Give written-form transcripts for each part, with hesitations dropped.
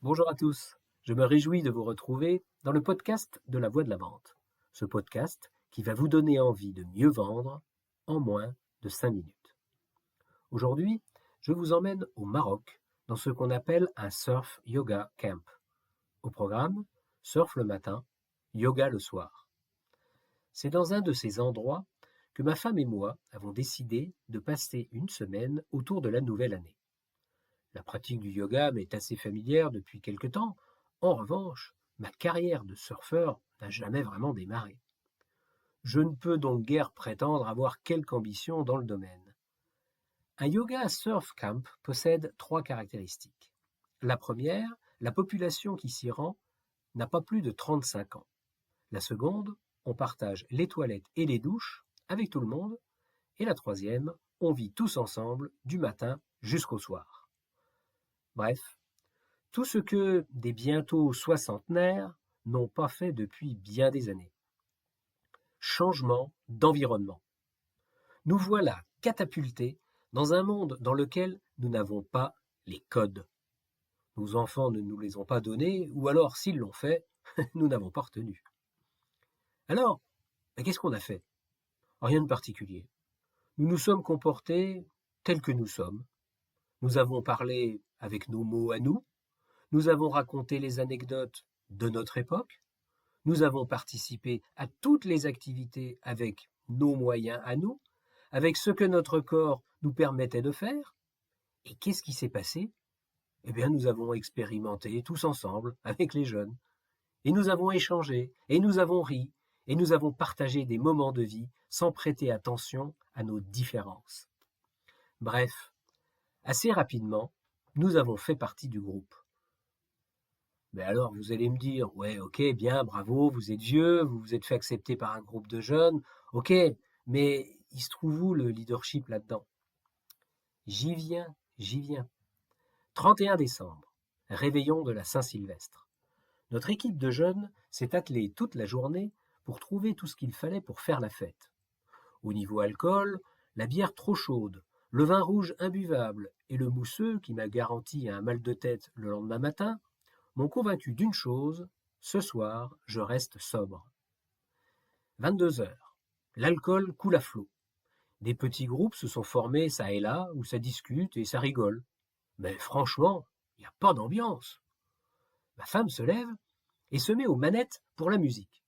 Bonjour à tous, je me réjouis de vous retrouver dans le podcast de la Voix de la Vente. Ce podcast qui va vous donner envie de mieux vendre en moins de 5 minutes. Aujourd'hui, je vous emmène au Maroc dans ce qu'on appelle un surf yoga camp. Au programme, surf le matin, yoga le soir. C'est dans un de ces endroits que ma femme et moi avons décidé de passer une semaine autour de la nouvelle année. La pratique du yoga m'est assez familière depuis quelque temps. En revanche, ma carrière de surfeur n'a jamais vraiment démarré. Je ne peux donc guère prétendre avoir quelque ambition dans le domaine. Un yoga surf camp possède 3 caractéristiques. La première, la population qui s'y rend n'a pas plus de 35 ans. La seconde, on partage les toilettes et les douches avec tout le monde. Et la troisième, on vit tous ensemble du matin jusqu'au soir. Bref, tout ce que des bientôt soixantenaires n'ont pas fait depuis bien des années. Changement d'environnement. Nous voilà catapultés dans un monde dans lequel nous n'avons pas les codes. Nos enfants ne nous les ont pas donnés, ou alors s'ils l'ont fait, nous n'avons pas retenu. Alors, qu'est-ce qu'on a fait? Rien de particulier. Nous nous sommes comportés tels que nous sommes. Nous avons parlé avec nos mots à nous. Nous avons raconté les anecdotes de notre époque. Nous avons participé à toutes les activités avec nos moyens à nous, avec ce que notre corps nous permettait de faire. Et qu'est-ce qui s'est passé? Eh bien, nous avons expérimenté tous ensemble avec les jeunes. Et nous avons échangé, et nous avons ri, et nous avons partagé des moments de vie sans prêter attention à nos différences. Bref, assez rapidement, nous avons fait partie du groupe. Mais alors, vous allez me dire, ouais, ok, bien, bravo, vous êtes vieux, vous vous êtes fait accepter par un groupe de jeunes, ok, mais il se trouve où le leadership là-dedans? J'y viens. 31 décembre, réveillon de la Saint-Sylvestre. Notre équipe de jeunes s'est attelée toute la journée pour trouver tout ce qu'il fallait pour faire la fête. Au niveau alcool, la bière trop chaude, le vin rouge imbuvable et le mousseux qui m'a garanti un mal de tête le lendemain matin m'ont convaincu d'une chose, ce soir, je reste sobre. 22 heures. L'alcool coule à flot. Des petits groupes se sont formés ça et là, où ça discute et ça rigole. Mais franchement, il n'y a pas d'ambiance. Ma femme se lève et se met aux manettes pour la musique.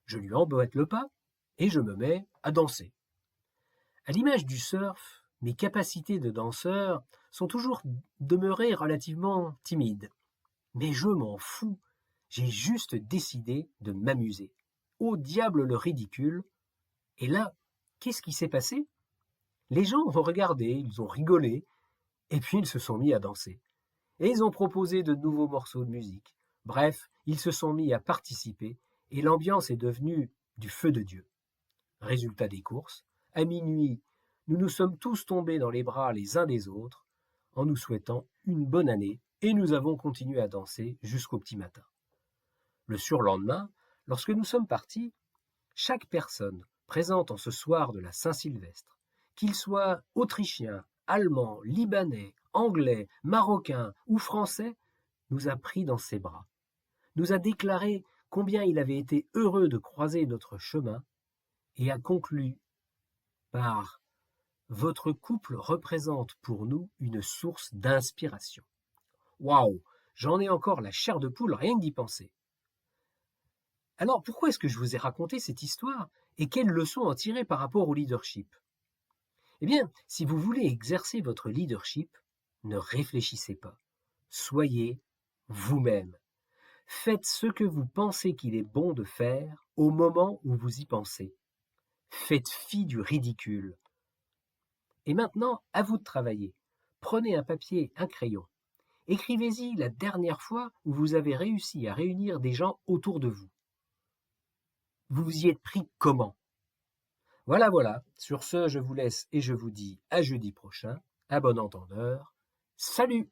Je lui emboîte le pas et je me mets à danser. À l'image du surf, mes capacités de danseur sont toujours demeurées relativement timides. Mais je m'en fous, j'ai juste décidé de m'amuser. Au diable le ridicule. Et là, qu'est-ce qui s'est passé? Les gens ont regardé, ils ont rigolé, et puis ils se sont mis à danser. Et ils ont proposé de nouveaux morceaux de musique. Bref, ils se sont mis à participer, et l'ambiance est devenue du feu de Dieu. Résultat des courses, à minuit, nous nous sommes tous tombés dans les bras les uns des autres, en nous souhaitant une bonne année, et nous avons continué à danser jusqu'au petit matin. Le surlendemain, lorsque nous sommes partis, chaque personne présente en ce soir de la Saint-Sylvestre, qu'il soit autrichien, allemand, libanais, anglais, marocain ou français, nous a pris dans ses bras, nous a déclaré combien il avait été heureux de croiser notre chemin et a conclu par « Votre couple représente pour nous une source d'inspiration ». Waouh, j'en ai encore la chair de poule rien que d'y penser. Alors pourquoi est-ce que je vous ai raconté cette histoire et quelles leçons en tirer par rapport au leadership? Eh bien, si vous voulez exercer votre leadership, ne réfléchissez pas. Soyez vous-même. Faites ce que vous pensez qu'il est bon de faire au moment où vous y pensez. Faites fi du ridicule. Et maintenant, à vous de travailler. Prenez un papier, un crayon. Écrivez-y la dernière fois où vous avez réussi à réunir des gens autour de vous. Vous vous y êtes pris comment? Voilà. Sur ce, je vous laisse et je vous dis à jeudi prochain. À bon entendeur. Salut!